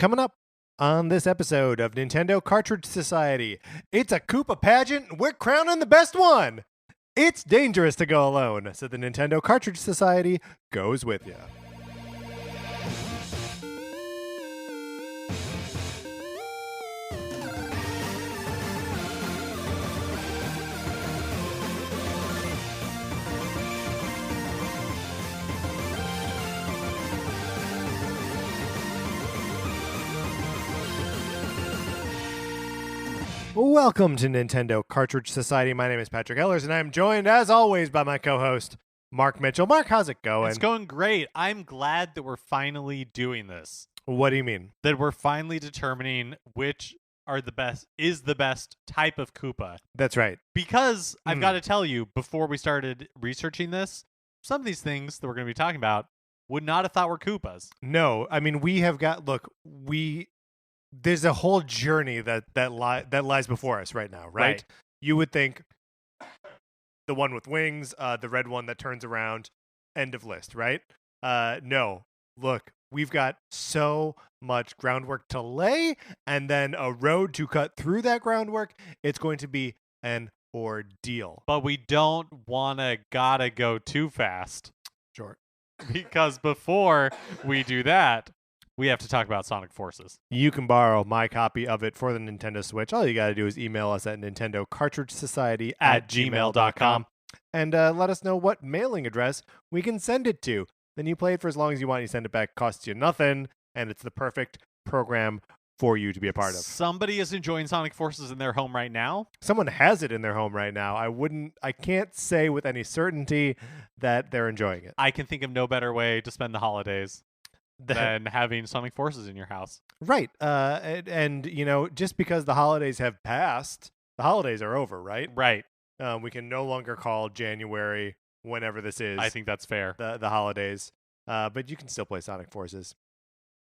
Coming up on this episode of Nintendo Cartridge Society, it's a Koopa pageant. We're crowning the best one. It's dangerous to go alone, so the Nintendo Cartridge Society goes with you. Welcome to Nintendo Cartridge Society. My name is Patrick Ellers, and I'm joined, as always, by my co-host, Mark Mitchell. Mark, how's it going? It's going great. I'm glad that we're finally doing this. What do you mean? That we're finally determining which are the best type of Koopa. That's right. Because I've got to tell you, before we started researching this, some of these things that we're going to be talking about would not have thought were Koopas. No, I mean, we have got, there's a whole journey that lies before us right now, right? You would think the one with wings, the red one that turns around, end of list, right? No, look, we've got so much groundwork to lay and then a road to cut through that groundwork. It's going to be an ordeal. But we don't gotta go too fast. Sure. Because before we do that, we have to talk about Sonic Forces. You can borrow my copy of it for the Nintendo Switch. All you got to do is email us at nintendocartridgesociety@gmail.com and let us know what mailing address we can send it to. Then you play it for as long as you want. You send it back, costs you nothing, and it's the perfect program for you to be a part of. Somebody is enjoying Sonic Forces in their home right now. Someone has it in their home right now. I can't say with any certainty that they're enjoying it. I can think of no better way to spend the holidays than having Sonic Forces in your house. Right. And, you know, just because the holidays have passed, the holidays are over, right? Right. We can no longer call January, whenever this is. I think that's fair. The holidays. But you can still play Sonic Forces.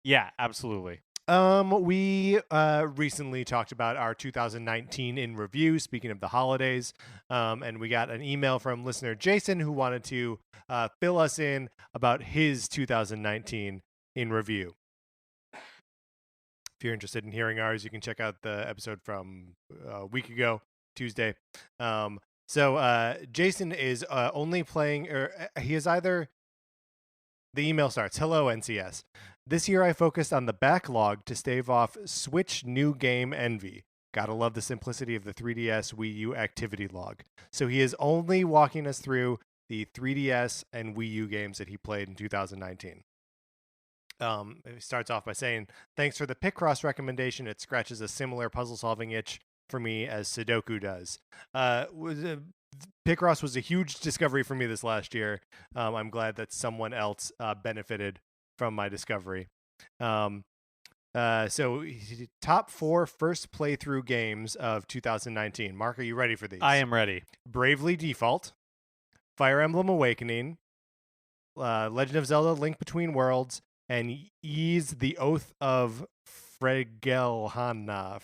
Yeah, absolutely. We recently talked about our 2019 in review, speaking of the holidays, and we got an email from listener Jason who wanted to fill us in about his 2019 in review. If you're interested in hearing ours, you can check out the episode from a week ago, Tuesday. So Jason is only playing, or he is either, the email starts, "Hello, NCS. This year I focused on the backlog to stave off Switch new game envy. Gotta love the simplicity of the 3DS Wii U activity log." So he is only walking us through the 3DS and Wii U games that he played in 2019. It starts off by saying, "Thanks for the Picross recommendation. It scratches a similar puzzle-solving itch for me as Sudoku does." Picross was a huge discovery for me this last year. I'm glad that someone else benefited from my discovery. So top 4 first playthrough games of 2019. Mark, are you ready for these? I am ready. Bravely Default, Fire Emblem Awakening, Legend of Zelda Link Between Worlds, and Ys the Oath of Frelgana.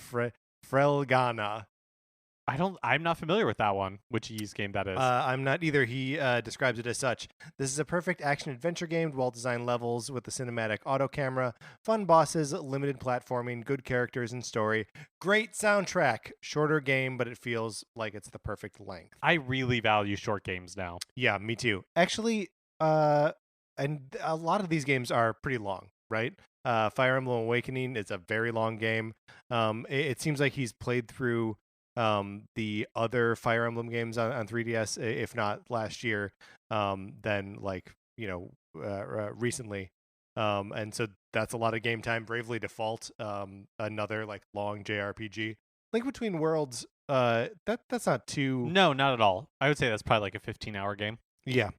I'm not familiar with that one. Which Ys game that is? I'm not either. He describes it as such. "This is a perfect action-adventure game with well-designed levels with a cinematic auto camera, fun bosses, limited platforming, good characters and story, great soundtrack. Shorter game, but it feels like it's the perfect length." I really value short games now. Yeah, me too. Actually, and a lot of these games are pretty long, right? Fire Emblem Awakening is a very long game. It seems like he's played through the other Fire Emblem games on 3DS, if not last year, then recently. And so that's a lot of game time. Bravely Default, another like long JRPG. Link Between Worlds, that's not too... No, not at all. I would say that's probably like a 15-hour game. Yeah.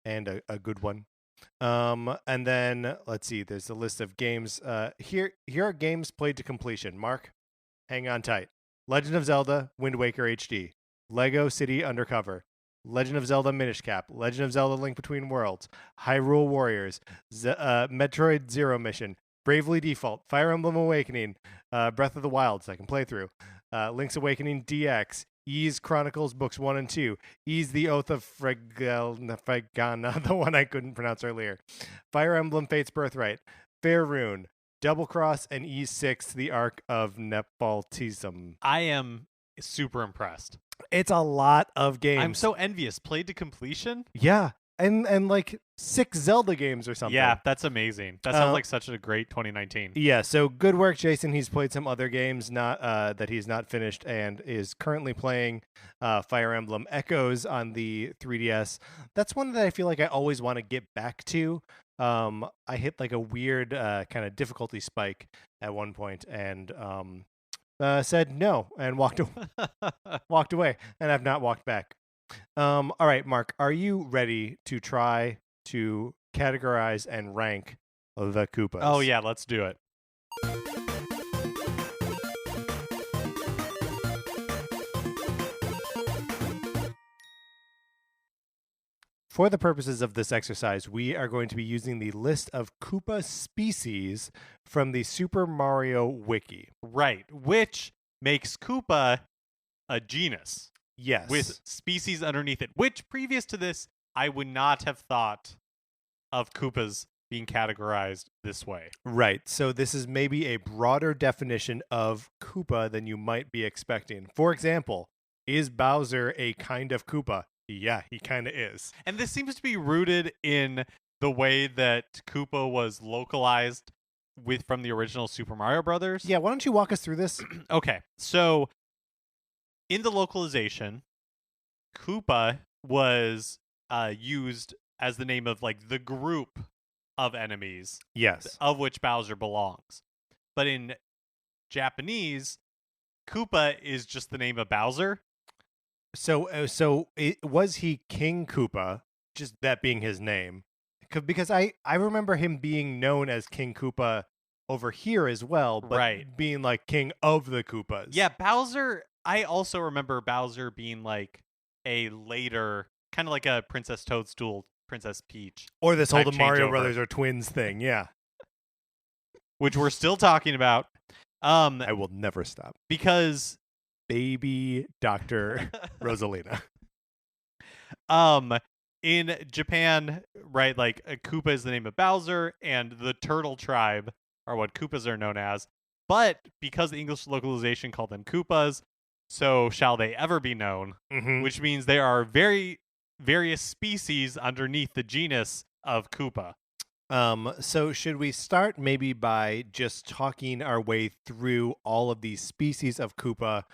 And a good one. And then let's see, there's a list of games. Here are games played to completion. Mark, hang on tight. Legend of Zelda Wind Waker HD, Lego City Undercover, Legend of Zelda Minish Cap, Legend of Zelda Link Between Worlds, Hyrule Warriors, Metroid Zero Mission, Bravely Default, Fire Emblem Awakening, Breath of the Wild, second playthrough, Link's Awakening DX, Ys Chronicles Books 1 and 2, Ys the Oath of Fragana, the one I couldn't pronounce earlier, Fire Emblem Fate's Birthright, Faerun, Double Cross, and E6, the Arc of Nephaltism. I am super impressed. It's a lot of games. I'm so envious. Played to completion? Yeah. And like 6 Zelda games or something. Yeah, that's amazing. That sounds like such a great 2019. Yeah, so good work, Jason. He's played some other games not that he's not finished and is currently playing Fire Emblem Echoes on the 3DS. That's one that I feel like I always want to get back to. I hit like a weird kind of difficulty spike at one point and said no and walked away, and I've not walked back. All right, Mark, are you ready to try to categorize and rank the Koopas? Oh yeah, let's do it. For the purposes of this exercise, we are going to be using the list of Koopa species from the Super Mario Wiki. Right, which makes Koopa a genus. Yes. With species underneath it, which previous to this, I would not have thought of Koopas being categorized this way. Right. So this is maybe a broader definition of Koopa than you might be expecting. For example, is Bowser a kind of Koopa? Yeah, he kind of is. And this seems to be rooted in the way that Koopa was localized from the original Super Mario Brothers. Yeah, why don't you walk us through this? Okay, so in the localization, Koopa was used as the name of like the group of enemies, yes, of which Bowser belongs. But in Japanese, Koopa is just the name of Bowser. So was he King Koopa, just that being his name? Because I remember him being known as King Koopa over here as well, but right, being like King of the Koopas. Yeah, Bowser. I also remember Bowser being like a later, kind of like a Princess Toadstool, Princess Peach, or this whole the Mario changeover. Brothers are twins thing. Yeah, which we're still talking about. I will never stop because baby Dr. Rosalina. In Japan, right, like Koopa is the name of Bowser, and the Turtle Tribe are what Koopas are known as. But because the English localization called them Koopas, so shall they ever be known, which means there are various species underneath the genus of Koopa. So should we start maybe by just talking our way through all of these species of Koopa?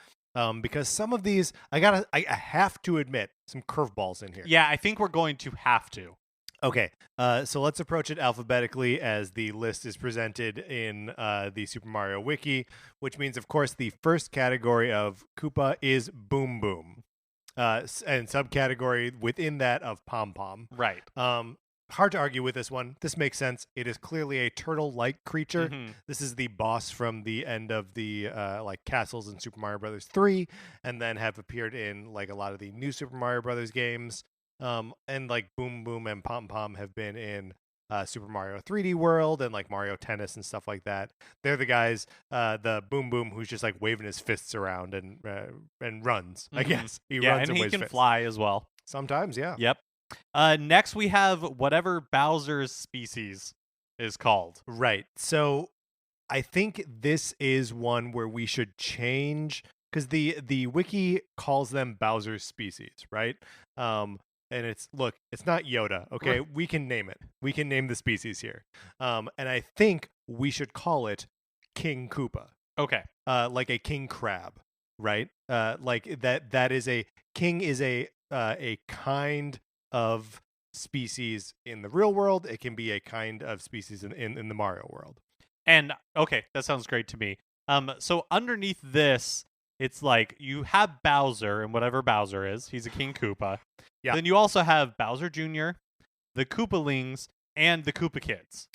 Because some of these, I have to admit, some curveballs in here. Yeah, I think we're going to have to. Okay, so let's approach it alphabetically as the list is presented in the Super Mario Wiki, which means, of course, the first category of Koopa is Boom Boom, and subcategory within that of Pom Pom. Right. Hard to argue with this one. This makes sense. It is clearly a turtle-like creature. This is the boss from the end of the like castles in Super Mario Brothers 3, and then have appeared in like a lot of the new Super Mario Brothers games. And like Boom Boom and Pom Pom have been in Super Mario 3D World and like Mario Tennis and stuff like that. They're the guys, the Boom Boom who's just like waving his fists around and runs. I guess he runs and he waves can fists. fly as well. Sometimes, yeah. Yep. Next we have whatever Bowser's species is called. Right. So I think this is one where we should change, because the wiki calls them Bowser's species, right? And it's not Yoda, okay? We can name it. We can name the species here. And I think we should call it King Koopa. Okay. Like a king crab, right? Like that is a king is a kind of species in the real world. It can be a kind of species in the Mario world. And okay, that sounds great to me. So underneath this, it's like you have Bowser, and whatever Bowser is, he's a King Koopa. Yeah. Then you also have Bowser Jr., the Koopalings, and the Koopa Kids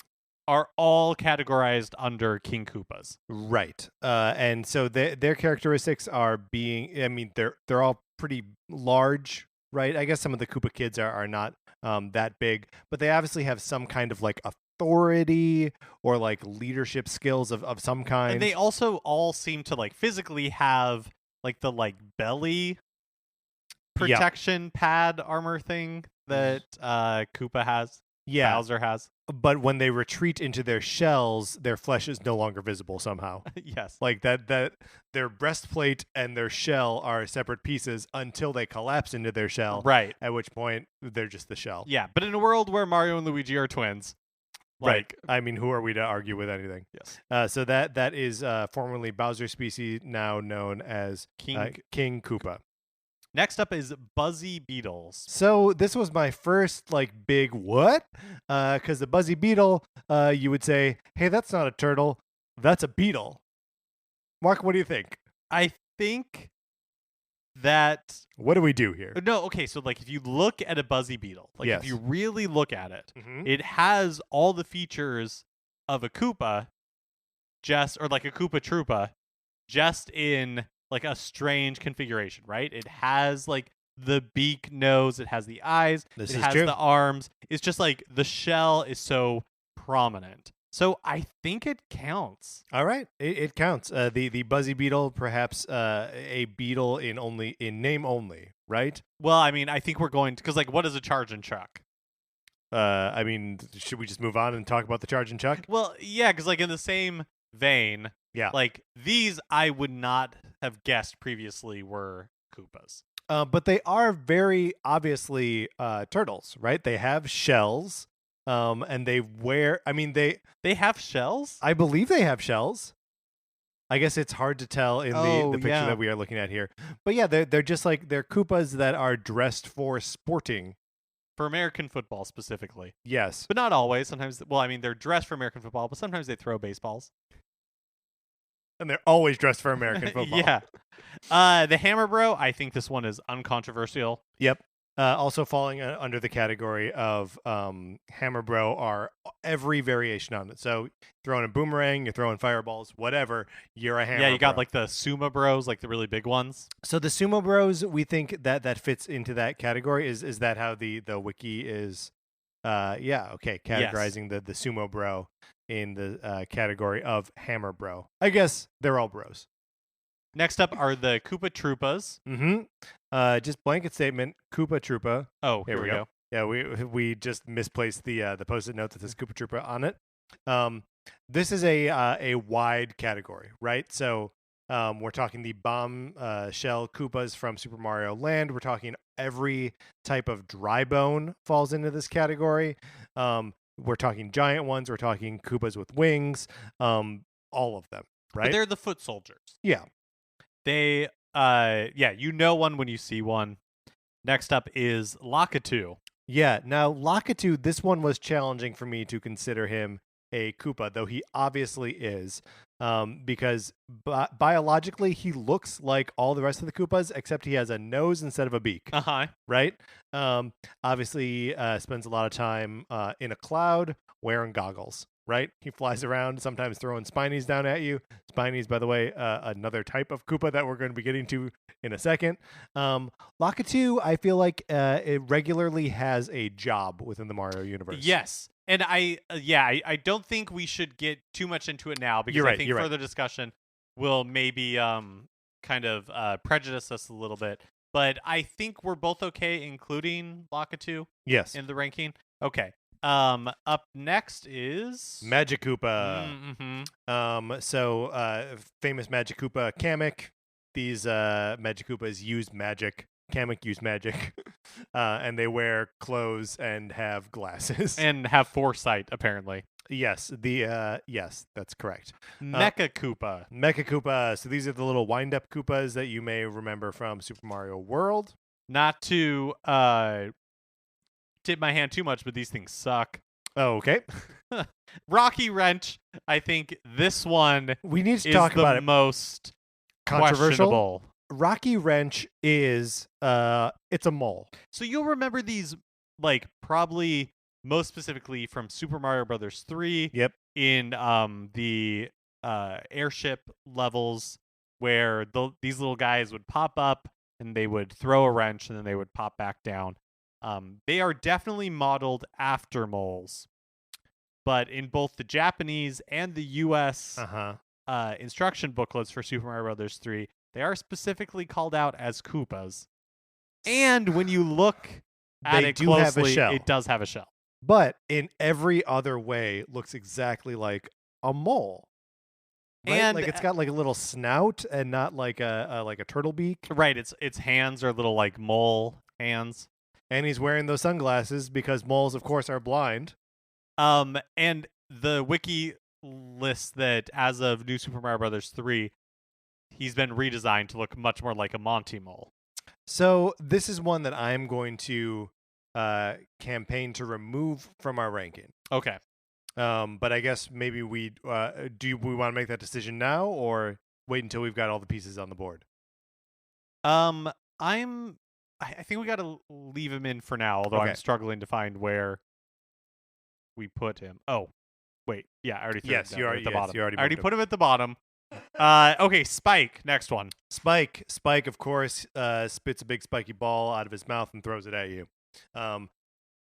are all categorized under King Koopas. Right. And so their characteristics are they're all pretty large, right? I guess some of the Koopa Kids are not that big, but they obviously have some kind of like authority or like leadership skills of some kind. And they also all seem to like physically have like the like belly protection pad armor thing that Koopa has. Yeah. Bowser has. But when they retreat into their shells, their flesh is no longer visible somehow. Yes. Like that their breastplate and their shell are separate pieces until they collapse into their shell. Right. At which point they're just the shell. Yeah, but in a world where Mario and Luigi are twins, Right. I mean, who are we to argue with anything? Yes. So that is formerly Bowser species, now known as King Koopa. Next up is Buzzy Beetles. So this was my first big what? Because the Buzzy Beetle, you would say, hey, that's not a turtle, that's a beetle. Mark, what do you think? I think that... What do we do here? No, okay, so if you look at a Buzzy Beetle, yes. if you really look at it, mm-hmm. it has all the features of a Koopa, or a Koopa Troopa, just in a strange configuration, right? It has the beak nose, it has the eyes, it has true. the arms. It's just the shell is so prominent. So I think it counts. All right, it counts. The Buzzy Beetle, perhaps a beetle in name only, right? Well, I mean, I think we're going to, because what is a charge and chuck? I mean, should we just move on and talk about the charge and chuck? Well, yeah, because in the same vein, yeah, these I would not have guessed previously were Koopas. But they are very obviously turtles, right? They have shells. And they wear. I mean, they have shells. I believe they have shells. I guess it's hard to tell in the picture that we are looking at here. But yeah, they're just they're Koopas that are dressed for sporting. For American football specifically. Yes, but not always. Sometimes, well, I mean, they're dressed for American football, but sometimes they throw baseballs. And they're always dressed for American football. Yeah. The Hammer Bro. I think this one is uncontroversial. Yep. Also falling under the category of Hammer Bro are every variation on it. So throwing a boomerang, you're throwing fireballs, whatever, you're a Hammer Bro. Yeah, you got the Sumo Bros, the really big ones. So the Sumo Bros, we think that fits into that category. Is that how the wiki is? Categorizing the Sumo Bro in the category of Hammer Bro. I guess they're all bros. Next up are the Koopa Troopas. Mm-hmm. Just blanket statement, Koopa Troopa. Oh, here we go. Yeah, we just misplaced the Post-it note that says Koopa Troopa on it. This is a wide category, right? So we're talking the bomb shell Koopas from Super Mario Land. We're talking every type of dry bone falls into this category. We're talking giant ones. We're talking Koopas with wings. All of them, right? But they're the foot soldiers. Yeah. They, you know one when you see one. Next up is Lakitu. Yeah, now Lakitu, this one was challenging for me to consider him a Koopa, though he obviously is, because biologically he looks like all the rest of the Koopas, except he has a nose instead of a beak. Uh-huh. Right? Obviously spends a lot of time in a cloud wearing goggles. Right? He flies around, sometimes throwing Spinies down at you. Spinies, by the way, another type of Koopa that we're going to be getting to in a second. Lakitu, I feel like it regularly has a job within the Mario universe. Yes. And I don't think we should get too much into it now, because I think further discussion will maybe kind of prejudice us a little bit. But I think we're both okay including Lakitu in the ranking. Okay. Up next is Magic Koopa. Mm-hmm. Famous Magic Koopa Kamek. These Magic Koopas use magic. Kamek use magic, and they wear clothes and have glasses and have foresight. Apparently, yes. Yes, that's correct. Mecha Koopa. Mecha Koopa. So these are the little wind-up Koopas that you may remember from Super Mario World. Not to tip my hand too much, but these things suck. Oh, okay. Rocky Wrench. I think this one we need to talk about it. Most controversial. Rocky Wrench is it's a mole. So you'll remember these probably most specifically from Super Mario Brothers 3. Yep. In the airship levels where these little guys would pop up and they would throw a wrench and then they would pop back down. They are definitely modeled after moles, but in both the Japanese and the U.S. Instruction booklets for Super Mario Brothers 3, they are specifically called out as Koopas. And when you look at it closely, it does have a shell. but in every other way looks exactly like a mole. Right? And Like it's got like a little snout and not like a turtle beak. right, its hands are little like mole hands. And he's wearing those sunglasses because moles, of course, are blind. And the wiki lists that as of New Super Mario Brothers 3, he's been redesigned to look much more like a Monty mole. So this is one that I'm going to campaign to remove from our ranking. Okay. But I guess maybe we want to make that decision now or wait until we've got all the pieces on the board? I think we got to leave him in for now, although Okay. I'm struggling to find where we put him. Oh, wait. Yeah, I already threw Yes, him you down already at the bottom. you already I already moved put him at the bottom. Okay, Spike, next one. Spike, of course, spits a big spiky ball out of his mouth and throws it at you,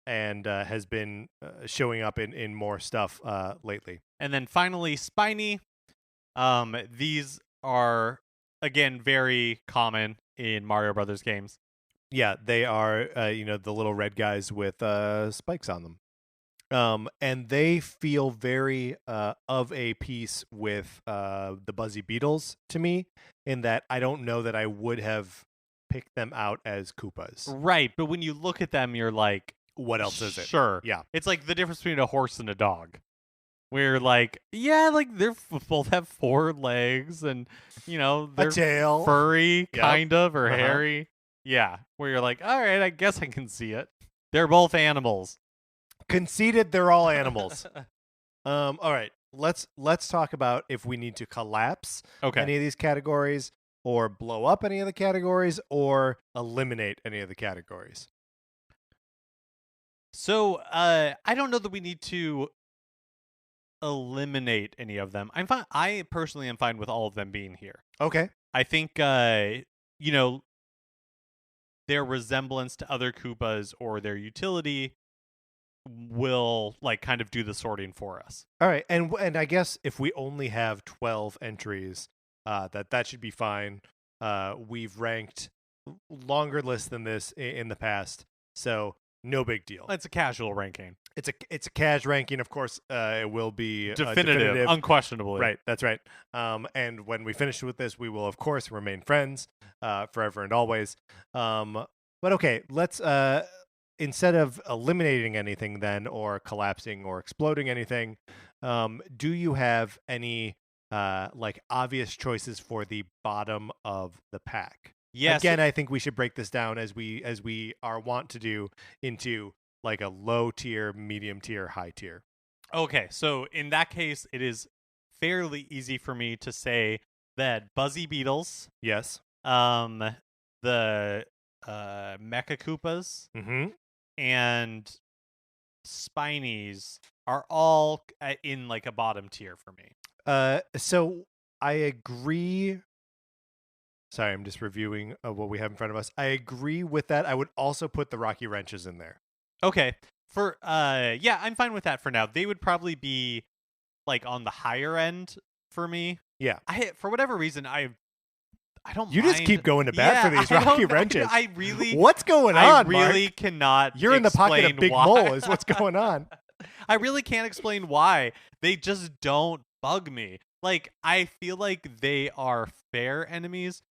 and has been showing up in more stuff lately. And then finally, Spiny. These are again very common in Mario Brothers games. Yeah, they are, the little red guys with spikes on them. And they feel very of a piece with the Buzzy Beetles to me, in that I don't know that I would have picked them out as Koopas. Right, but when you look at them, you're like, What else is it? Sure. Yeah. It's like the difference between a horse and a dog. Where like, yeah, like they're both have 4 legs and, they're A tail. furry, Yep. kind of, or Uh-huh. hairy. Yeah, where you're like, all right, I guess I can see it. They're both animals. Conceded they're all animals. All right. Let's talk about if we need to collapse Okay. any of these categories, or blow up any of the categories, or eliminate any of the categories. So, I don't know that we need to eliminate any of them. I'm fine. I personally am fine with all of them being here. Okay. I think, their resemblance to other Koopas or their utility will like kind of do the sorting for us. All right. And I guess if we only have 12 entries, that should be fine. We've ranked longer lists than this in the past, so no big deal. It's a casual ranking. It's a cash ranking, of course. It will be Definitive, unquestionably. Right, that's right. And when we finish with this, we will, of course, remain friends forever and always. But okay, let's instead of eliminating anything then, or collapsing or exploding anything, do you have any like obvious choices for the bottom of the pack? Yes. Again, I think we should break this down as we are wont to do into like a low tier, medium tier, high tier. Okay, so in that case, it is fairly easy for me to say that Buzzy Beetles, Yes. the Mecha Koopas, Mm-hmm. and Spinies are all in like a bottom tier for me. So I agree. Sorry, I'm just reviewing what we have in front of us. I agree with that. I would also put the Rocky Wrenches in there. Okay. For yeah, I'm fine with that for now. They would probably be like on the higher end for me. Yeah. For whatever reason, I don't You mind. just keep going to bat for these I Rocky don't- Wrenches. I really What's going I on, really Mark? cannot You're in the pocket of explain Big why. Mole is what's going on. I really can't explain why. They just don't bug me. Like, I feel like they are fair enemies.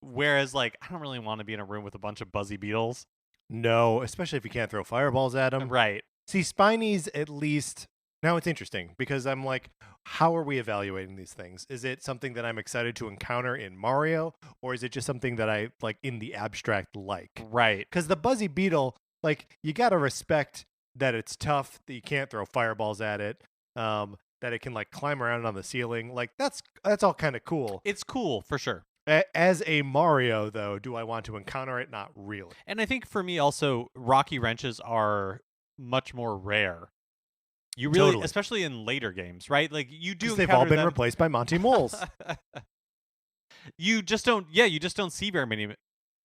Whereas like I don't really want to be in a room with a bunch of Buzzy Beetles. No, especially if you can't throw fireballs at them. Right. See, Spinies at least. Now it's interesting because I'm like, how are we evaluating these things? Is it something that I'm excited to encounter in Mario, or is it just something that I like in the abstract like? Right. Because the Buzzy Beetle, like, you gotta respect that it's tough, that you can't throw fireballs at it, that it can like climb around on the ceiling. Like that's all kind of cool. It's cool for sure. As a Mario, though, do I want to encounter it? Not really. And I think for me also, Rocky Wrenches are much more rare. You really, Totally. especially in later games, right? Like you do. 'Cause they've all been them. replaced by Monty Moles. You just don't. Yeah, you just don't see very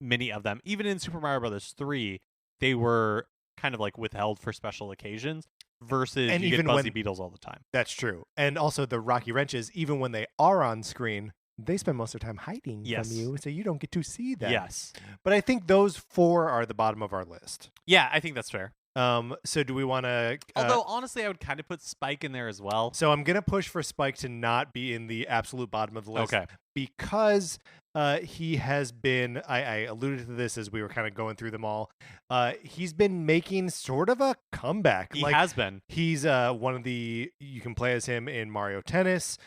many of them. Even in Super Mario Brothers 3, they were kind of like withheld for special occasions. Versus And you even get Buzzy when- Beetles all the time. That's true. And also the Rocky Wrenches, even when they are on screen, they spend most of their time hiding Yes. from you, so you don't get to see them. Yes. But I think those 4 are the bottom of our list. Yeah, I think that's fair. So do we want to? Although honestly, I would kind of put Spike in there as well. So I'm gonna push for Spike to not be in the absolute bottom of the list Okay. because he has been. I alluded to this as we were kind of going through them all. He's been making sort of a comeback. He Like has been. he's one of the. You can play as him in Mario Tennis.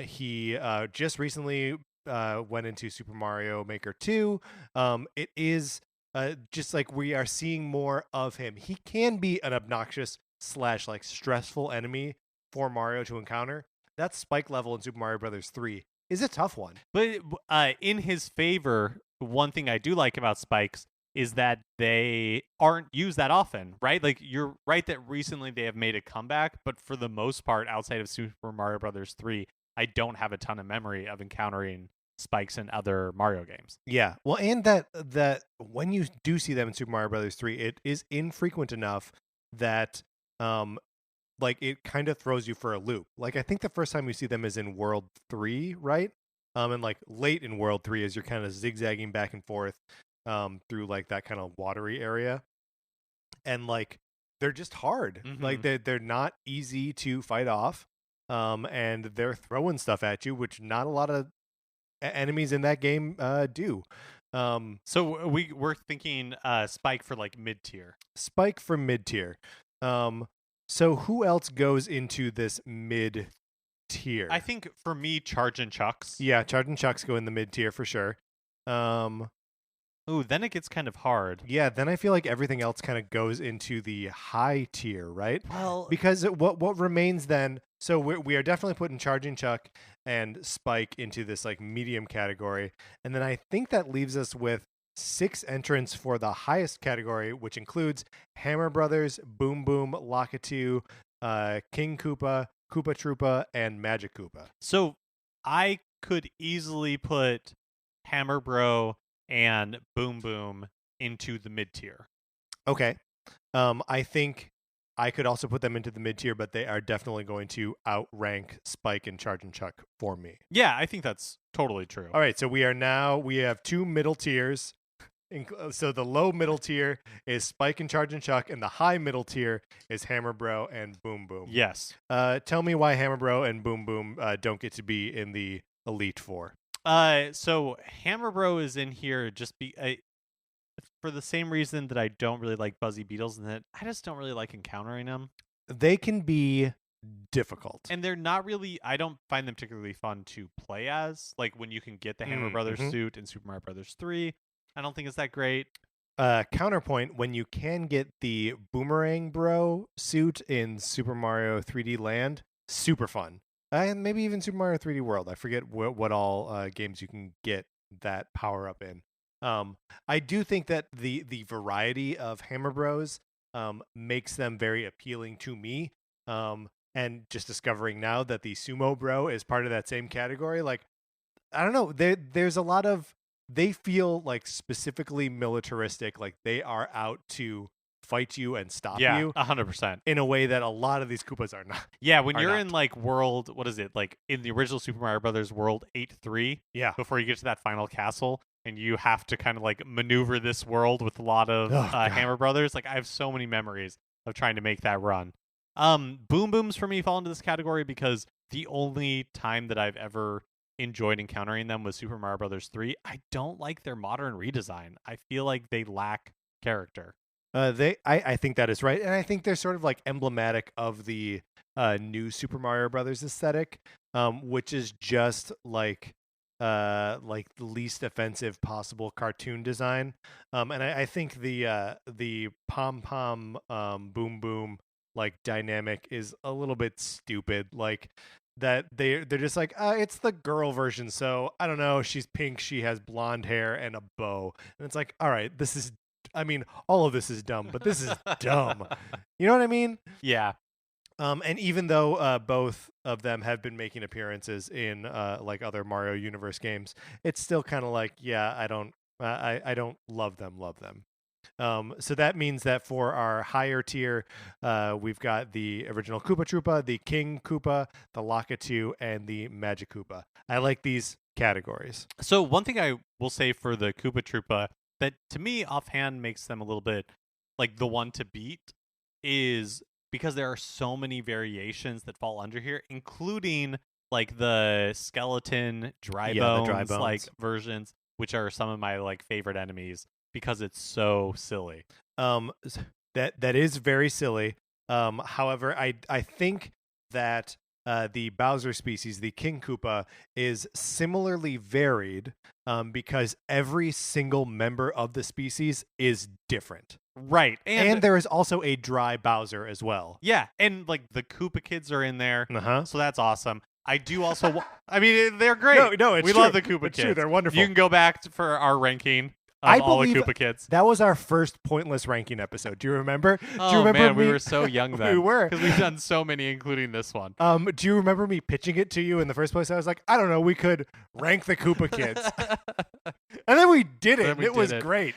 He just recently went into Super Mario Maker 2. It is just like we are seeing more of him. He can be an obnoxious slash like stressful enemy for Mario to encounter. That Spike level in Super Mario Brothers 3 is a tough one. But in his favor, one thing I do like about Spikes is that they aren't used that often, right? Like you're right that recently they have made a comeback, but for the most part, outside of Super Mario Brothers 3, I don't have a ton of memory of encountering Spikes in other Mario games. Yeah. Well, and that when you do see them in Super Mario Brothers 3, it is infrequent enough that like it kind of throws you for a loop. Like I think the first time we see them is in World 3, right? And like late in World 3 as you're kind of zigzagging back and forth through like that kind of watery area. And like they're just hard. Like they're not easy to fight off. And they're throwing stuff at you, which not a lot of enemies in that game do. So we're thinking Spike for like mid tier. Spike for mid tier. So who else goes into this mid tier? I think for me, Charge and Chucks. Yeah, Charge and Chucks go in the mid tier for sure. Ooh, then it gets kind of hard. Yeah, then I feel like everything else kind of goes into the high tier, right? Well, because what remains then? So we are definitely putting Charge and Chuck and Spike into this like medium category, and then I think that leaves us with 6 entrants for the highest category, which includes Hammer Brothers, Boom Boom, Lakitu, King Koopa, Koopa Troopa, and Magic Koopa. So I could easily put Hammer Bro and Boom Boom into the mid tier. Okay. I think I could also put them into the mid tier, but they are definitely going to outrank Spike and Charge and Chuck for me. Yeah, I think that's totally true. All right, so we have 2 middle tiers. So the low middle tier is Spike and Charge and Chuck, and the high middle tier is Hammer Bro and Boom Boom. Yes. Tell me why Hammer Bro and Boom Boom don't get to be in the Elite Four. So Hammer Bro is in here for the same reason that I don't really like Buzzy Beetles, and that I just don't really like encountering them. They can be difficult, and they're not really. I don't find them particularly fun to play as. Like when you can get the Hammer Brothers suit in Super Mario Brothers 3, I don't think it's that great. Counterpoint: when you can get the Boomerang Bro suit in Super Mario 3D Land, super fun. And maybe even Super Mario 3D World. I forget what all games you can get that power up in. I do think that the variety of Hammer Bros makes them very appealing to me. And just discovering now that the Sumo Bro is part of that same category, like I don't know, there's a lot of, they feel like specifically militaristic, like they are out to fight you and stop you 100% in a way that a lot of these Koopas are not. Yeah, when you're in like world, what is it, like in the original Super Mario Brothers world 8-3, yeah, before you get to that final castle and you have to kind of like maneuver this world with a lot of Hammer Brothers, like I have so many memories of trying to make that run. Boom Booms for me fall into this category because the only time that I've ever enjoyed encountering them was Super Mario Brothers 3. I don't like their modern redesign. I feel like they lack character. I think that is right, and I think they're sort of like emblematic of the new Super Mario Brothers aesthetic, which is just like the least offensive possible cartoon design. And I think the pom pom boom boom like dynamic is a little bit stupid. Like that they're just like it's the girl version, so I don't know. She's pink, she has blonde hair and a bow, and it's like, all right, this is. I mean, all of this is dumb, but this is dumb. You know what I mean? Yeah. And even though both of them have been making appearances in like other Mario Universe games, it's still kind of like, yeah, I don't love them. So that means that for our higher tier, we've got the original Koopa Troopa, the King Koopa, the Lakitu, and the Magic Koopa. I like these categories. So one thing I will say for the Koopa Troopa that to me offhand makes them a little bit like the one to beat is because there are so many variations that fall under here, including like the skeleton dry Yeah, the dry bones like bones. versions, which are some of my like favorite enemies because it's so silly. That is very silly. However, I think that the Bowser species, the King Koopa, is similarly varied because every single member of the species is different. Right. And there is also a dry Bowser as well. Yeah, and like the Koopa kids are in there, Uh-huh. so that's awesome. I do also. I mean, they're great. No, it's we true. love the Koopa It's kids. true. They're wonderful. You can go back for our ranking of I all the believe Koopa kids. That was our first pointless ranking episode. Do you remember? Oh do you remember man, me? we were so young then. We were, because we've done so many, including this one. Do you remember me pitching it to you in the first place? I was like, I don't know, we could rank the Koopa kids, and then we did it. And it was great.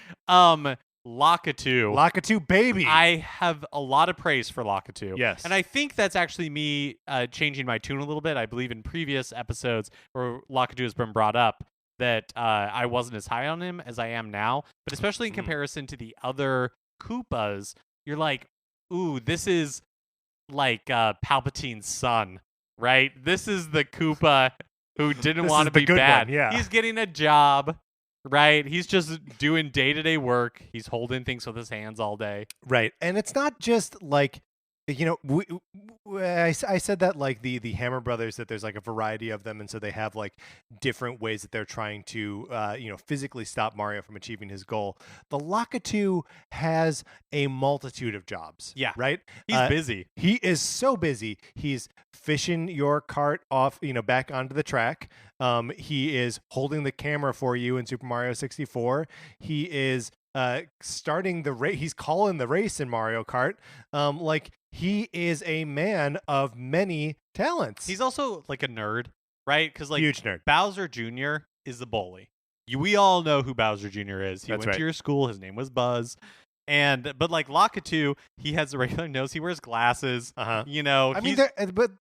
Lakitu. Lakitu baby. I have a lot of praise for Lakitu. Yes. And I think that's actually me changing my tune a little bit. I believe in previous episodes where Lakitu has been brought up that I wasn't as high on him as I am now. But especially in comparison to the other Koopas, you're like, ooh, this is like Palpatine's son, right? This is the Koopa who didn't want to be bad. One, yeah. He's getting a job. Right, he's just doing day-to-day work. He's holding things with his hands all day. Right, and it's not just like, you know, I said that like the Hammer Brothers, that there's like a variety of them, and so they have like different ways that they're trying to physically stop Mario from achieving his goal. The Lakitu has a multitude of jobs. Yeah, right. He's busy. He is so busy. He's fishing your cart off, back onto the track. He is holding the camera for you in Super Mario 64. He is starting the race. He's calling the race in Mario Kart. He is a man of many talents. He's also like a nerd, right? Because like huge nerd. Bowser Jr. is the bully. We all know who Bowser Jr. is. He That's went right. to your school. His name was Buzz. But like Lakitu, he has a regular nose. He wears glasses. Uh-huh. I mean,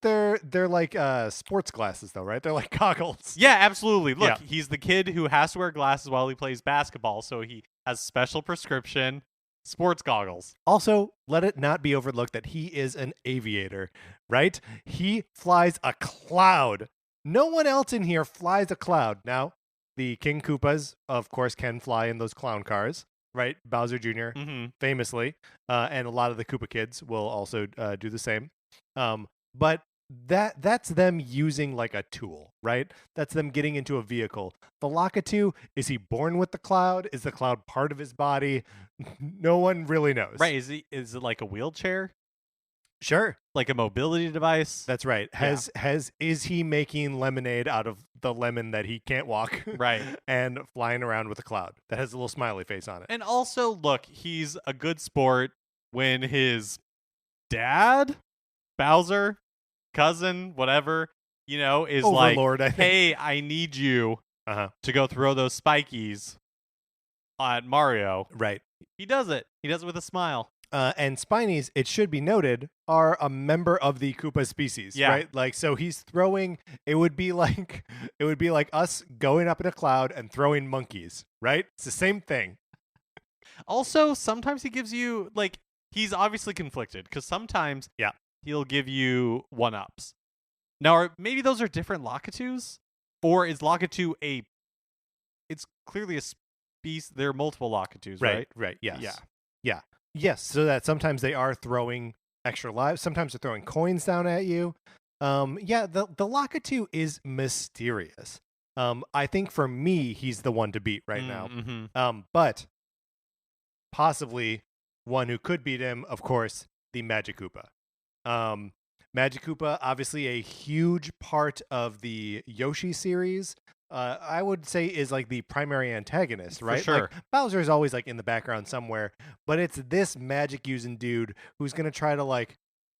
they're like sports glasses though, right? They're like goggles. Yeah, absolutely. Look, he's the kid who has to wear glasses while he plays basketball, so he has special prescription sports goggles. Also, let it not be overlooked that he is an aviator, right? He flies a cloud. No one else in here flies a cloud. Now, the King Koopas, of course, can fly in those clown cars. Right, Bowser Jr. Famously, and a lot of the Koopa kids will also do the same. But that's them using like a tool, right? That's them getting into a vehicle. The Lakitu, is he born with the cloud? Is the cloud part of his body? No one really knows. Right? Is it like a wheelchair? Sure. Like a mobility device? That's right. Is he making lemonade out of the lemon that he can't walk? Right. And flying around with a cloud that has a little smiley face on it. And also, look, he's a good sport when his dad, Bowser, cousin, whatever, is Overlord, like, hey, I need you to go throw those spikies at Mario. Right. He does it. He does it with a smile. And Spinies, it should be noted, are a member of the Koopa species, right? Like, so he's throwing. It would be like us going up in a cloud and throwing monkeys, right? It's the same thing. Also, sometimes he gives you like he's obviously conflicted because sometimes he'll give you 1-ups. Now, maybe those are different Lakitus, or is Lakitu a? It's clearly a species. There are multiple Lakitus, right? Right. Yes. Yeah. Yes, so that sometimes they are throwing extra lives. Sometimes they're throwing coins down at you. The Lakitu is mysterious. I think for me, he's the one to beat right now. But possibly one who could beat him, of course, the Magic Koopa. Magic Koopa, obviously a huge part of the Yoshi series. I would say is like the primary antagonist, right? For sure. Like, Bowser is always like in the background somewhere, but it's this magic using dude who's gonna try to like.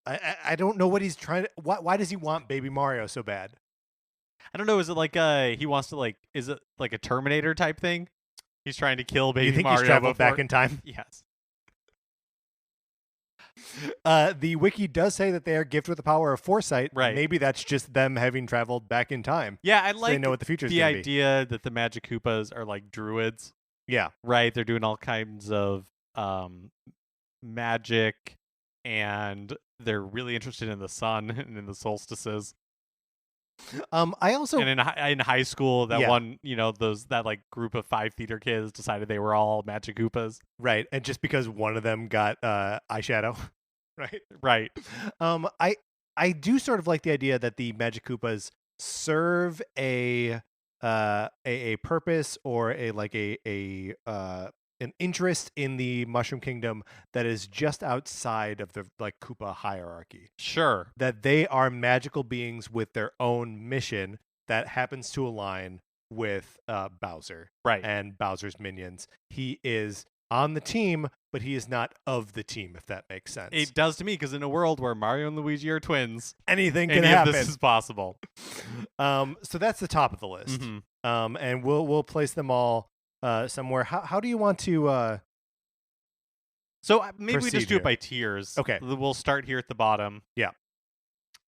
I don't know what he's trying to. Why does he want Baby Mario so bad? I don't know. Is it like he wants to like? Is it like a Terminator type thing? He's trying to kill Baby You think Mario. he's traveled back in time? Yes. The wiki does say that they are gifted with the power of foresight. Right. Maybe that's just them having traveled back in time. Yeah, I like they know what the future is the going to be. idea that the Magic Koopas are like druids. Yeah. Right. They're doing all kinds of magic, and they're really interested in the sun and in the solstices. I also And in high school, that Yeah. one, that like group of 5 theater kids decided they were all Magic Koopas. right, and just because one of them got eyeshadow, right? Right. I do sort of like the idea that the Magic Koopas serve a purpose or an interest in the Mushroom Kingdom that is just outside of the like Koopa hierarchy. Sure. That they are magical beings with their own mission that happens to align with Bowser Right. and Bowser's minions. He is on the team, but he is not of the team, if that makes sense. It does to me, because in a world where Mario and Luigi are twins, Anything can any happen. of this is possible. So that's the top of the list. Mhm. And we'll place them all somewhere. How do you want to So maybe we proceed just do here? it by tiers. Okay. We'll start here at the bottom.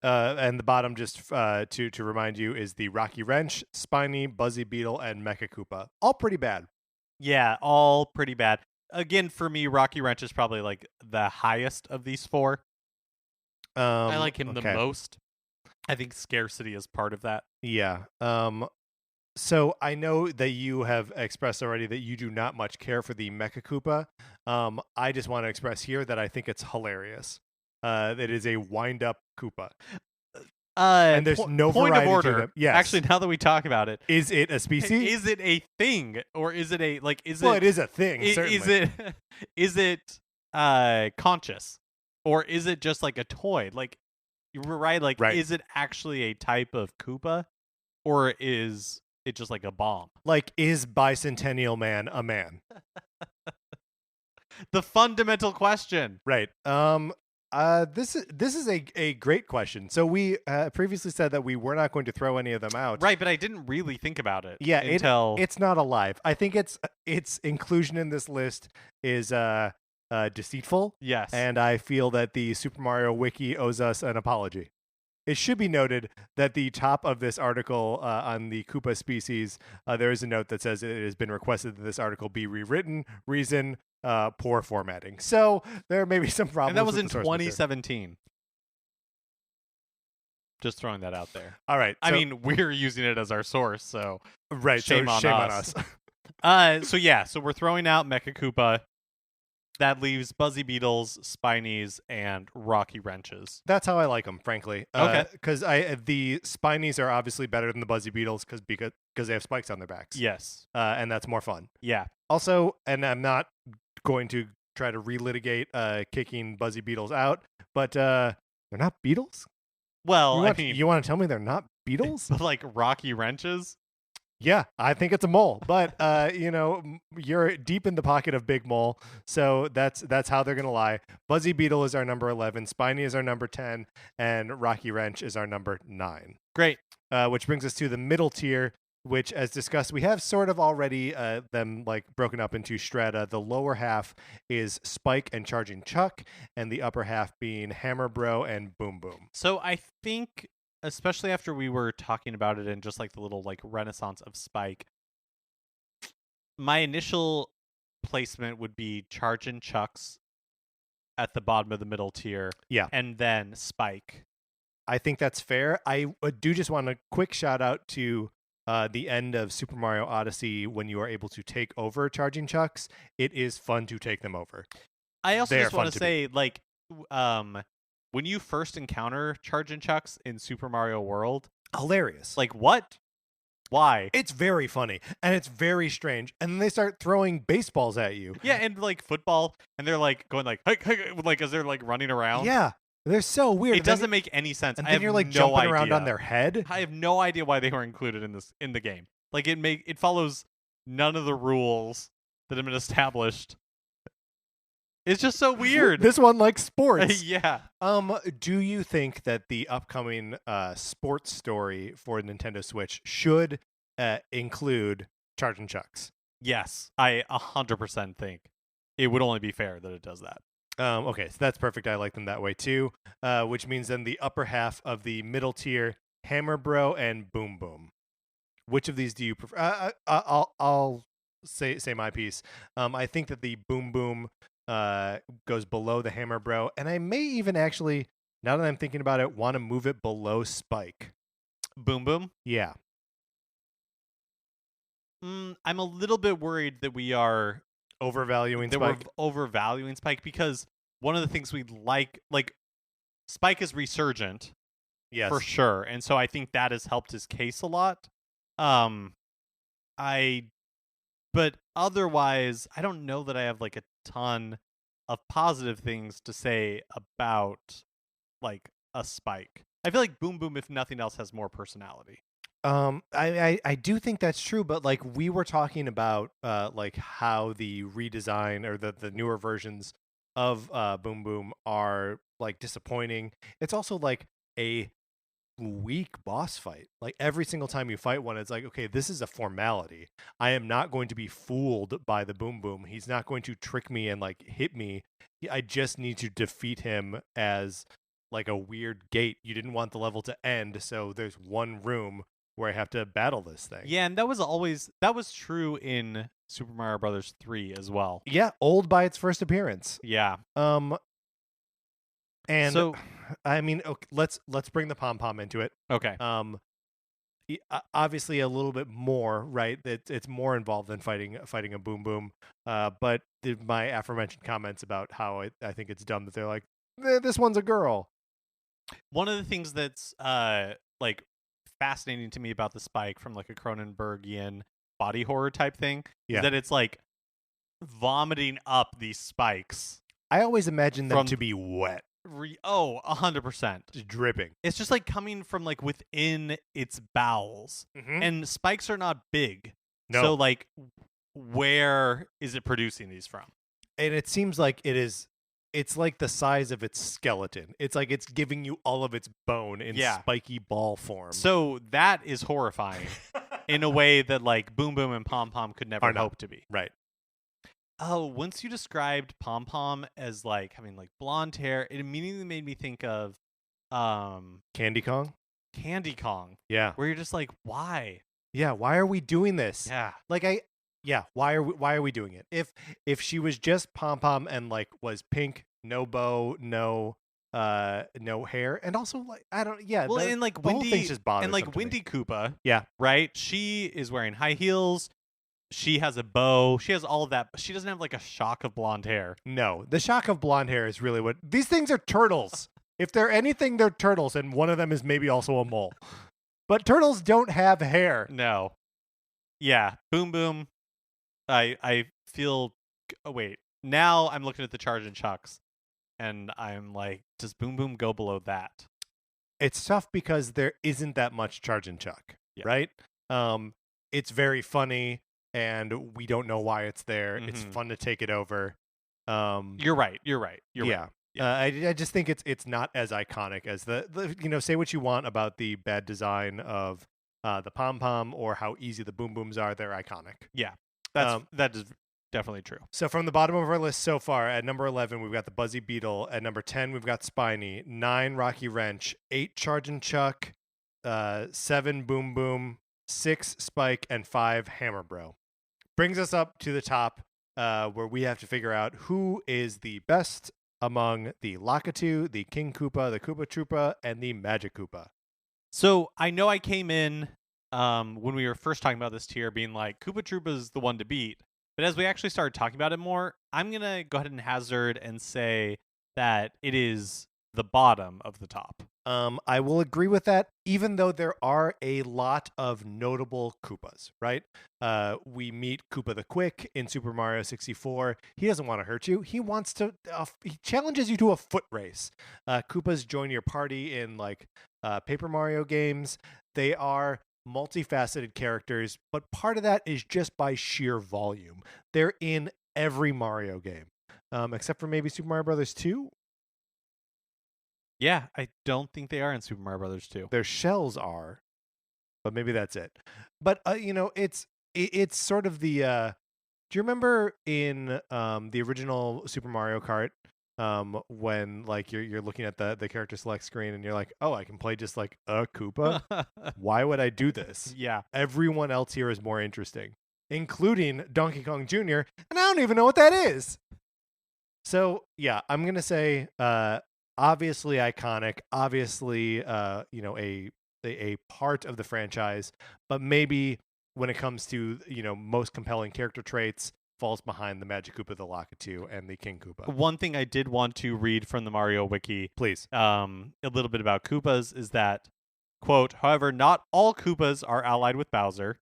And the bottom, just to remind you, is the Rocky Wrench, Spiny, Buzzy Beetle, and Mecha Koopa. All pretty bad. Yeah, all pretty bad. Again, for me, Rocky Wrench is probably like the highest of these 4. I like him the okay. most. I think scarcity is part of that. Yeah. So I know that you have expressed already that you do not much care for the Mecha Koopa. I just want to express here that I think it's hilarious. It is a wind-up Koopa. And there's no point of variety to order. them. Yes. Actually, now that we talk about it, Is it a species? is it a thing, or is it a Well, it is a thing, certainly. is it conscious, or is it just like a toy? Like, you were right. Like, Right. is it actually a type of Koopa, or is it just like a bomb? Like, is Bicentennial Man a man? The fundamental question. Right. This is a great question. So we previously said that we were not going to throw any of them out. Right, but I didn't really think about it. Yeah, until it's not alive. I think its inclusion in this list is deceitful. yes, And I feel that the Super Mario Wiki owes us an apology. It should be noted that the top of this article on the Koopa species, there is a note that says it has been requested that this article be rewritten. Reason, poor formatting. So there may be some problems. and that was with in the source material. 2017. Just throwing that out there. All right. I so- mean, we're using it as our source, so right. shame so on shame us. on us. So we're throwing out Mecha Koopa. That leaves Buzzy Beetles, Spinies, and Rocky Wrenches. That's how I like them, frankly. Okay. Because the Spinies are obviously better than the Buzzy Beetles because they have spikes on their backs. Yes. And that's more fun. Yeah. Also, and I'm not going to try to relitigate kicking Buzzy Beetles out, but they're not beetles? Well, I mean, you want to tell me they're not beetles? but like Rocky Wrenches. Yeah, I think it's a mole, but you're deep in the pocket of Big Mole, so that's how they're gonna lie. Buzzy Beetle is our number 11, Spiny is our number 10, and Rocky Wrench is our number 9. Great. Which brings us to the middle tier, which, as discussed, we have sort of already them like broken up into strata. The lower half is Spike and Charging Chuck, and the upper half being Hammer Bro and Boom Boom. So I think, especially after we were talking about it and just like the little like renaissance of Spike, my initial placement would be Chargin' Chucks at the bottom of the middle tier. Yeah. And then Spike. I think that's fair. I do just want a quick shout out to the end of Super Mario Odyssey when you are able to take over Charging Chucks. It is fun to take them over. I also They are just want fun to to say, like, when you first encounter Chargin' Chucks in Super Mario World, Hilarious. like, what? Why? It's very funny and it's very strange. And then they start throwing baseballs at you. Yeah, and like football, and they're like going like, like as they're like running around. Yeah. They're so weird. It doesn't make any sense. And I then have you're like no jumping around idea. on their head. I have no idea why they were included in the game. Like it follows none of the rules that have been established. It's just so weird. This one likes sports. Yeah. Do you think that the upcoming sports story for Nintendo Switch should include Charging Chucks? Yes, I 100% think it would only be fair that it does that. Okay, so that's perfect. I like them that way too. Which means then the upper half of the middle tier, Hammer Bro and Boom Boom. Which of these do you prefer? I'll say my piece. I think that the Boom Boom goes below the Hammer Bro, and I may even actually, now that I'm thinking about it, want to move it below Spike. Boom Boom. Yeah. I'm a little bit worried that Overvaluing we're Spike. overvaluing Spike, because one of the things we like Spike is resurgent Yes. for sure, and so I think that has helped his case a lot. But otherwise, I don't know that I have like a ton of positive things to say about like a Spike. I feel like Boom Boom, if nothing else, has more personality. I do think that's true, but like we were talking about like how the redesign or the newer versions of Boom Boom are like disappointing. It's also like a weak boss fight. Like every single time you fight one, it's like, okay, this is a formality. I am not going to be fooled by the Boom Boom. He's not going to trick me and like hit me. I just need to defeat him as like a weird gate. You didn't want the level to end, so there's one room where I have to battle this thing. Yeah, and that was true in Super Mario Brothers 3 as well. Yeah, old by its first appearance. Yeah. And so I mean, okay, let's bring the pom pom into it. okay. Obviously a little bit more, right? It's more involved than fighting a Boom Boom. But my aforementioned comments about how I think it's dumb that they're like, this one's a girl. One of the things that's like fascinating to me about the Spike from like a Cronenbergian body horror type thing is that it's like vomiting up these spikes. I always imagine them to be wet. 100%. Just dripping. It's just like coming from like within its bowels. Mm-hmm. And spikes are not big. No. So like where is it producing these from? And it seems like it's like the size of its skeleton. It's like it's giving you all of its bone in spiky ball form. So that is horrifying in a way that like Boom Boom and Pom Pom could never hope to be. Right. Oh, once you described Pom Pom as like having like blonde hair, it immediately made me think of Candy Kong? Candy Kong. Yeah. Where you're just like, why? Yeah, why are we doing this? Yeah. Like why are we doing it? If she was just Pom Pom and like was pink, no bow, no hair, and also like I don't well, and like the whole thing's just bothersome and like to Windy me. Koopa, yeah, right? She is wearing high heels. She has a bow. She has all of that. But she doesn't have like a shock of blonde hair. No, the shock of blonde hair is really what these things are. Turtles. If they're anything, they're turtles, and one of them is maybe also a mole. But turtles don't have hair. No. Yeah, Boom Boom. I feel. Oh, wait. Now I'm looking at the Charge and Chucks, and I'm like, does Boom Boom go below that? It's tough because there isn't that much Charge and Chuck, right? It's very funny, and we don't know why it's there. Mm-hmm. It's fun to take it over. You're right. Yeah. I just think it's not as iconic as the say what you want about the bad design of the pom pom or how easy the boom booms are. They're iconic. Yeah, that is definitely true. So from the bottom of our list so far, at number 11 we've got the Buzzy Beetle. At number 10 we've got Spiny. 9 Rocky Wrench. 8 Charge and Chuck. 7 Boom Boom. 6 Spike, and 5 Hammer Bro. Brings us up to the top, where we have to figure out who is the best among the Lakitu, the King Koopa, the Koopa Troopa, and the Magic Koopa. So I know I came in when we were first talking about this tier being like, Koopa Troopa is the one to beat. But as we actually started talking about it more, I'm going to go ahead and hazard and say that it is the bottom of the top. I will agree with that, even though there are a lot of notable Koopas, right? We meet Koopa the Quick in Super Mario 64. He doesn't want to hurt you. He wants to, he challenges you to a foot race. Koopas join your party in like Paper Mario games. They are multifaceted characters, but part of that is just by sheer volume. They're in every Mario game, except for maybe Super Mario Brothers 2. Yeah, I don't think they are in Super Mario Brothers 2. Their shells are, but maybe that's it. But it's sort of the. Do you remember in the original Super Mario Kart, when like you're looking at the character select screen and you're like, oh, I can play just like a Koopa. Why would I do this? Yeah, everyone else here is more interesting, including Donkey Kong Jr. And I don't even know what that is. So yeah, I'm gonna say obviously iconic, obviously a part of the franchise, but maybe when it comes to most compelling character traits, falls behind the Magic Koopa, the Lakitu, and the King Koopa. One thing I did want to read from the Mario Wiki, Please. a little bit about Koopas is that, quote, however, not all Koopas are allied with Bowser.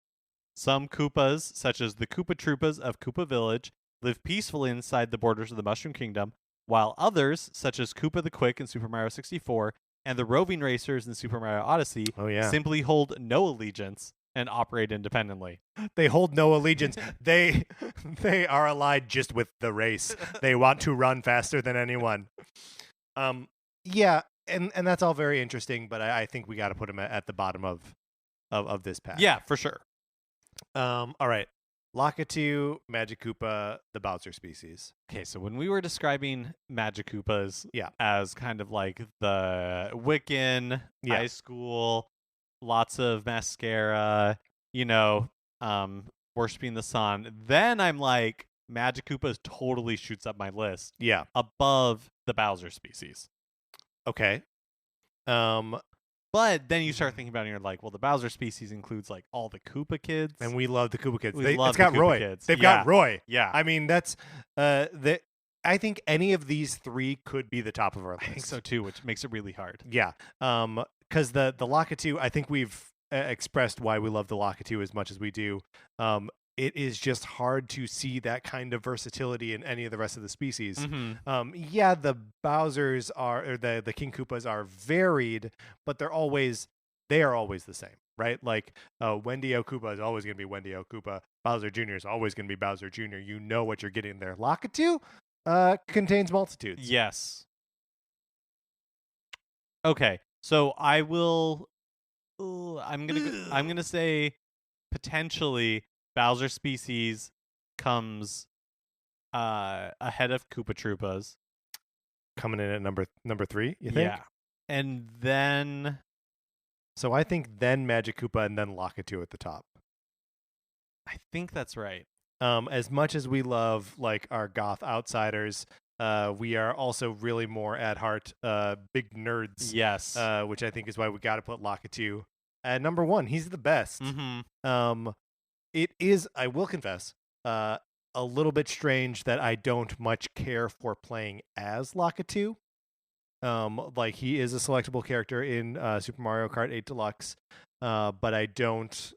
Some Koopas, such as the Koopa Troopas of Koopa Village, live peacefully inside the borders of the Mushroom Kingdom, while others, such as Koopa the Quick in Super Mario 64 and the Roving Racers in Super Mario Odyssey, Oh yeah. simply hold no allegiance and operate independently. They hold no allegiance. They are allied just with the race. They want to run faster than anyone. Yeah, and that's all very interesting, but I think we got to put them at the bottom of this pack. Yeah, for sure. All right. Lakitu, Magic Koopa, the Bowser species. Okay, so when we were describing Magic Koopas Yeah. as kind of like the Wiccan, Yeah. high school, lots of mascara, worshiping the sun, then I'm like, Magic Koopas totally shoots up my list Yeah. above the Bowser species. Okay. But then you start thinking about it and you're like, well, the Bowser species includes like all the Koopa kids. And we love the Koopa kids. We love it's got the Koopa Roy. kids. They've Yeah. got Roy. Yeah. I mean, that's I think any of these three could be the top of our list. I think so too, which makes it really hard. Yeah. Because the Lakitu, I think we've expressed why we love the Lakitu as much as we do. It is just hard to see that kind of versatility in any of the rest of the species. Mm-hmm. Yeah, the Bowsers or the King Koopas are varied, but they are always the same, right? Like Wendy O Koopa is always going to be Wendy O Koopa. Bowser Jr. is always going to be Bowser Jr. You know what you're getting there. Lakitu contains multitudes. Yes. Okay, so I will. I'm gonna say potentially Bowser species comes ahead of Koopa Troopas. Coming in at number 3, you think? Yeah, and then So I think then Magic Koopa and then Lakitu at the top. I think that's right. As much as we love like our goth outsiders, we are also really more at heart big nerds. Yes. Which I think is why we got to put Lakitu at number 1. He's the best. Mm-hmm. It is, I will confess, a little bit strange that I don't much care for playing as Lakitu. Like he is a selectable character in Super Mario Kart 8 Deluxe, but I don't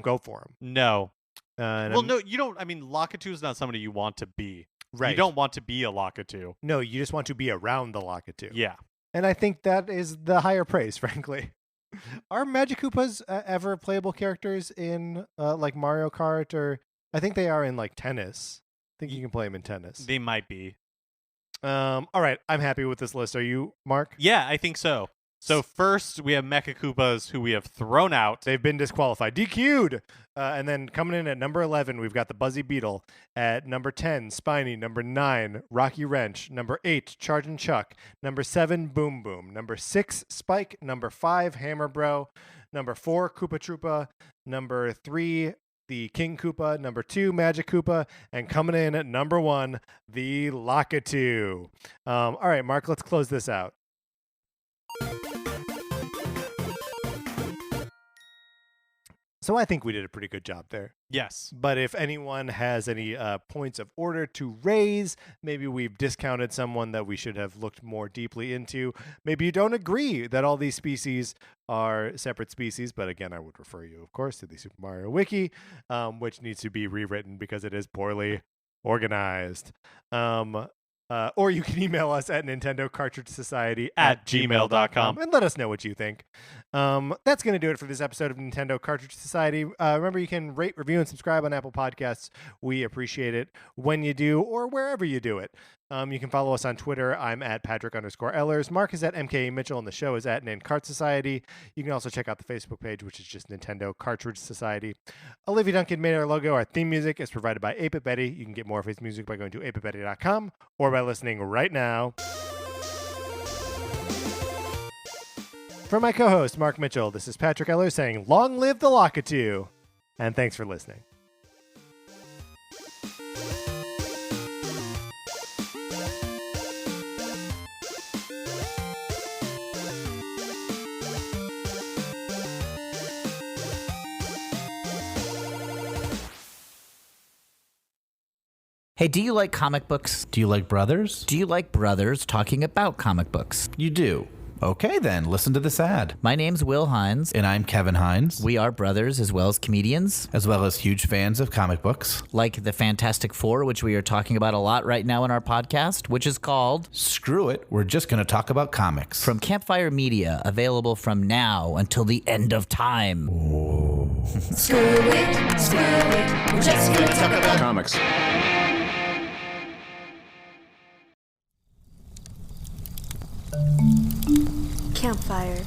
go for him. No. No, you don't. I mean, Lakitu is not somebody you want to be. Right. You don't want to be a Lakitu. No, you just want to be around the Lakitu. Yeah. And I think that is the higher praise, frankly. Are Magic Koopas ever playable characters in like Mario Kart, or I think they are in like tennis. I think you can play them in tennis. They might be. All right, I'm happy with this list. Are you, Mark? Yeah, I think so. So first we have Mecha Koopas who we have thrown out. They've been disqualified, DQ'd. And then coming in at number 11, we've got the Buzzy Beetle. At number 10, Spiny. Number 9, Rocky Wrench. Number 8, Charge and Chuck. Number 7, Boom Boom. Number 6, Spike. Number 5, Hammer Bro. Number 4, Koopa Troopa. Number 3, the King Koopa. Number 2, Magic Koopa. And coming in at number 1, the Lakitu. All right, Mark, let's close this out. So I think we did a pretty good job there. Yes. But if anyone has any points of order to raise, maybe we've discounted someone that we should have looked more deeply into. Maybe you don't agree that all these species are separate species. But again, I would refer you, of course, to the Super Mario Wiki, which needs to be rewritten because it is poorly organized. Or you can email us at Nintendo Cartridge Society at gmail.com and let us know what you think. That's going to do it for this episode of Nintendo Cartridge Society. Remember, you can rate, review, and subscribe on Apple Podcasts. We appreciate it when you do, or wherever you do it. You can follow us on Twitter. I'm at Patrick_Ellers. Mark is at MK Mitchell, and the show is at Cart Society. You can also check out the Facebook page, which is just Nintendo Cartridge Society. Olivia Duncan made our logo. Our theme music is provided by 8-Bit Betty. You can get more of his music by going to 8bitbetty.com or by listening right now. For my co-host, Mark Mitchell, this is Patrick Ellers saying, long live the Lakitu, and thanks for listening. Hey, do you like comic books? Do you like brothers? Do you like brothers talking about comic books? You do. Okay, then, listen to this ad. My name's Will Hines. And I'm Kevin Hines. We are brothers as well as comedians. As well as huge fans of comic books. Like the Fantastic Four, which we are talking about a lot right now in our podcast, which is called... Screw It, we're just going to talk about comics. From Campfire Media, available from now until the end of time. Screw it, we're just gonna talk about comics. Campfire.